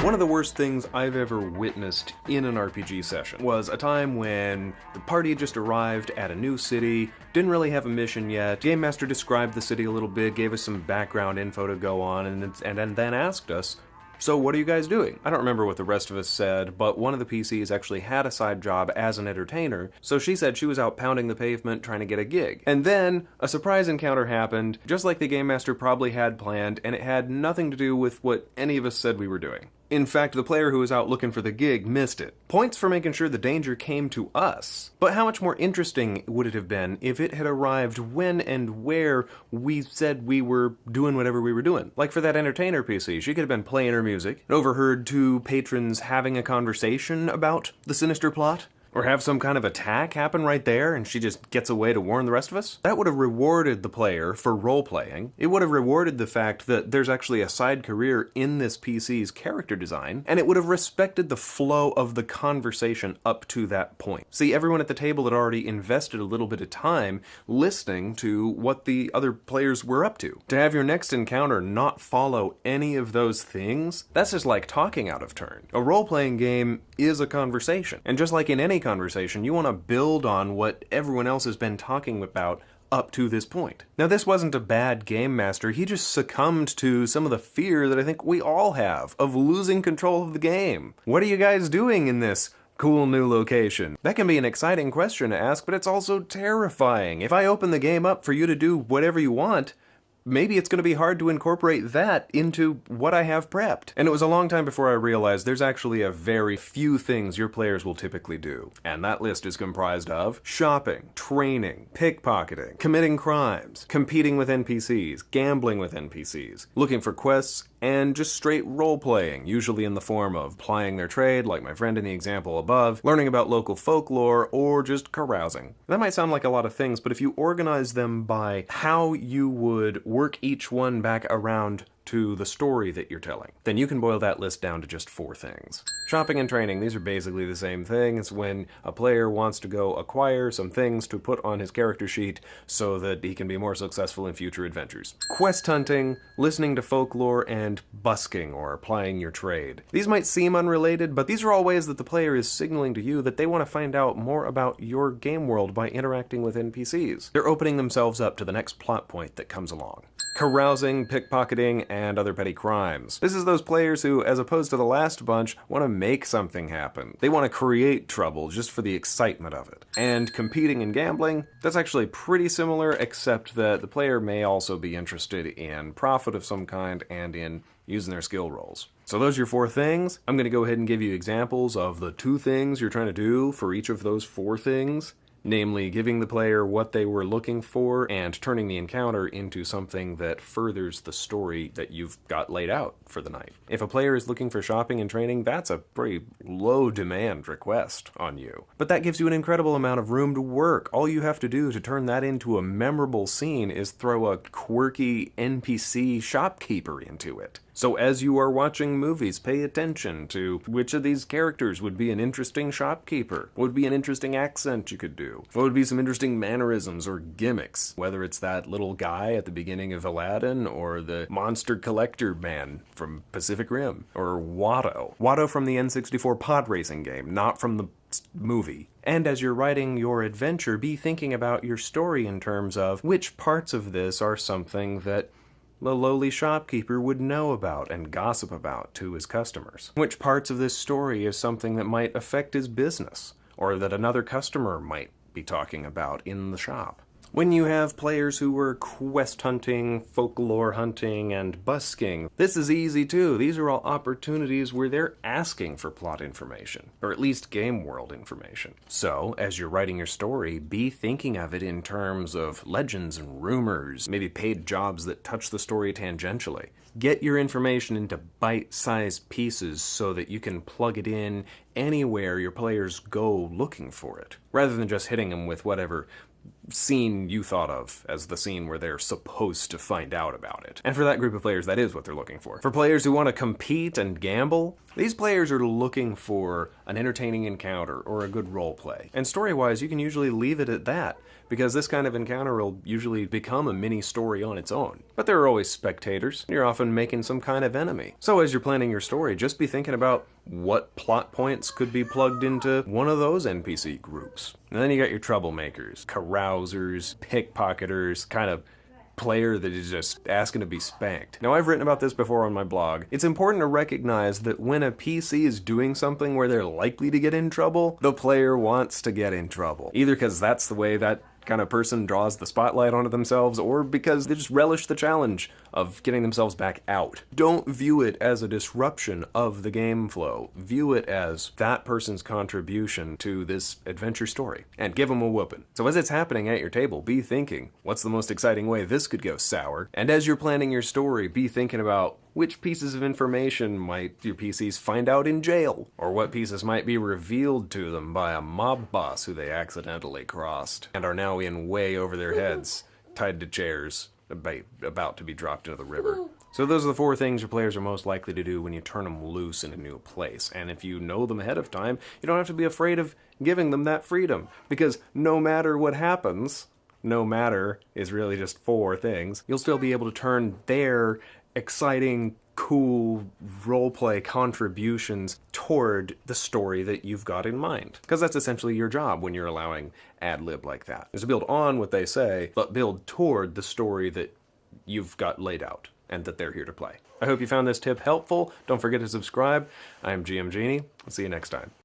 One of the worst things I've ever witnessed in an RPG session was a time when the party had just arrived at a new city, didn't really have a mission yet. Game Master described the city a little bit, gave us some background info to go on, and then asked us, "So what are you guys doing?" I don't remember what the rest of us said, but one of the PCs actually had a side job as an entertainer, so she said she was out pounding the pavement trying to get a gig. And then a surprise encounter happened, just like the Game Master probably had planned, and it had nothing to do with what any of us said we were doing. In fact, the player who was out looking for the gig missed it. Points for making sure the danger came to us. But how much more interesting would it have been if it had arrived when and where we said we were doing whatever we were doing? Like for that entertainer PC, she could have been playing her music, and overheard two patrons having a conversation about the sinister plot. Or have some kind of attack happen right there and she just gets away to warn the rest of us? That would have rewarded the player for role-playing. It would have rewarded the fact that there's actually a side career in this PC's character design, and it would have respected the flow of the conversation up to that point. See, everyone at the table had already invested a little bit of time listening to what the other players were up to. To have your next encounter not follow any of those things, that's just like talking out of turn. A role-playing game is a conversation, and just like in any conversation, you want to build on what everyone else has been talking about up to this point. Now, this wasn't a bad Game Master, he just succumbed to some of the fear that I think we all have of losing control of the game. What are you guys doing in this cool new location? That can be an exciting question to ask, but it's also terrifying. If I open the game up for you to do whatever you want, maybe it's going to be hard to incorporate that into what I have prepped. And it was a long time before I realized there's actually a very few things your players will typically do. And that list is comprised of shopping, training, pickpocketing, committing crimes, competing with NPCs, gambling with NPCs, looking for quests, and just straight role-playing, usually in the form of plying their trade, like my friend in the example above, learning about local folklore, or just carousing. That might sound like a lot of things, but if you organize them by how you would work each one back around to the story that you're telling, then you can boil that list down to just 4 things. Shopping and training, these are basically the same thing. It's when a player wants to go acquire some things to put on his character sheet so that he can be more successful in future adventures. Quest hunting, listening to folklore, and busking or plying your trade. These might seem unrelated, but these are all ways that the player is signaling to you that they want to find out more about your game world by interacting with NPCs. They're opening themselves up to the next plot point that comes along. Carousing, pickpocketing, and other petty crimes. This is those players who, as opposed to the last bunch, want to make something happen. They want to create trouble just for the excitement of it. And competing and gambling, that's actually pretty similar, except that the player may also be interested in profit of some kind and in using their skill rolls. So those are your 4 things. I'm going to go ahead and give you examples of the 2 things you're trying to do for each of those 4 things. Namely, giving the player what they were looking for and turning the encounter into something that furthers the story that you've got laid out for the night. If a player is looking for shopping and training, that's a pretty low demand request on you. But that gives you an incredible amount of room to work. All you have to do to turn that into a memorable scene is throw a quirky NPC shopkeeper into it. So as you are watching movies, pay attention to which of these characters would be an interesting shopkeeper, what would be an interesting accent you could do, what would be some interesting mannerisms or gimmicks, whether it's that little guy at the beginning of Aladdin, or the monster collector man from Pacific Rim, or Watto. Watto from the N64 pod racing game, not from the movie. And as you're writing your adventure, be thinking about your story in terms of which parts of this are something that the lowly shopkeeper would know about and gossip about to his customers. Which parts of this story is something that might affect his business, or that another customer might be talking about in the shop. When you have players who were quest hunting, folklore hunting, and busking, this is easy too. These are all opportunities where they're asking for plot information, or at least game world information. So, as you're writing your story, be thinking of it in terms of legends and rumors, maybe paid jobs that touch the story tangentially. Get your information into bite-sized pieces so that you can plug it in anywhere your players go looking for it, rather than just hitting them with whatever scene you thought of as the scene where they're supposed to find out about it. And for that group of players, that is what they're looking for. For players who want to compete and gamble, these players are looking for an entertaining encounter or a good role play. And story-wise, you can usually leave it at that, because this kind of encounter will usually become a mini story on its own. But there are always spectators, and you're often making some kind of enemy. So as you're planning your story, just be thinking about what plot points could be plugged into one of those NPC groups. And then you got your troublemakers, carousers, pickpocketers, kind of player that is just asking to be spanked. Now, I've written about this before on my blog. It's important to recognize that when a PC is doing something where they're likely to get in trouble, the player wants to get in trouble. Either because that's the way that kind of person draws the spotlight onto themselves, or because they just relish the challenge of getting themselves back out. Don't view it as a disruption of the game flow. View it as that person's contribution to this adventure story, and give them a whooping. So as it's happening at your table, be thinking, what's the most exciting way this could go sour? And as you're planning your story, be thinking about which pieces of information might your PCs find out in jail, or what pieces might be revealed to them by a mob boss who they accidentally crossed and are now in way over their heads, tied to chairs, about to be dropped into the river. So those are the 4 things your players are most likely to do when you turn them loose in a new place. And if you know them ahead of time, you don't have to be afraid of giving them that freedom, because no matter what happens, no matter is really just 4 things, you'll still be able to turn their exciting, cool roleplay contributions toward the story that you've got in mind. Because that's essentially your job when you're allowing ad-lib like that, is to build on what they say, but build toward the story that you've got laid out and that they're here to play. I hope you found this tip helpful. Don't forget to subscribe. I am GM Genie. I'll see you next time.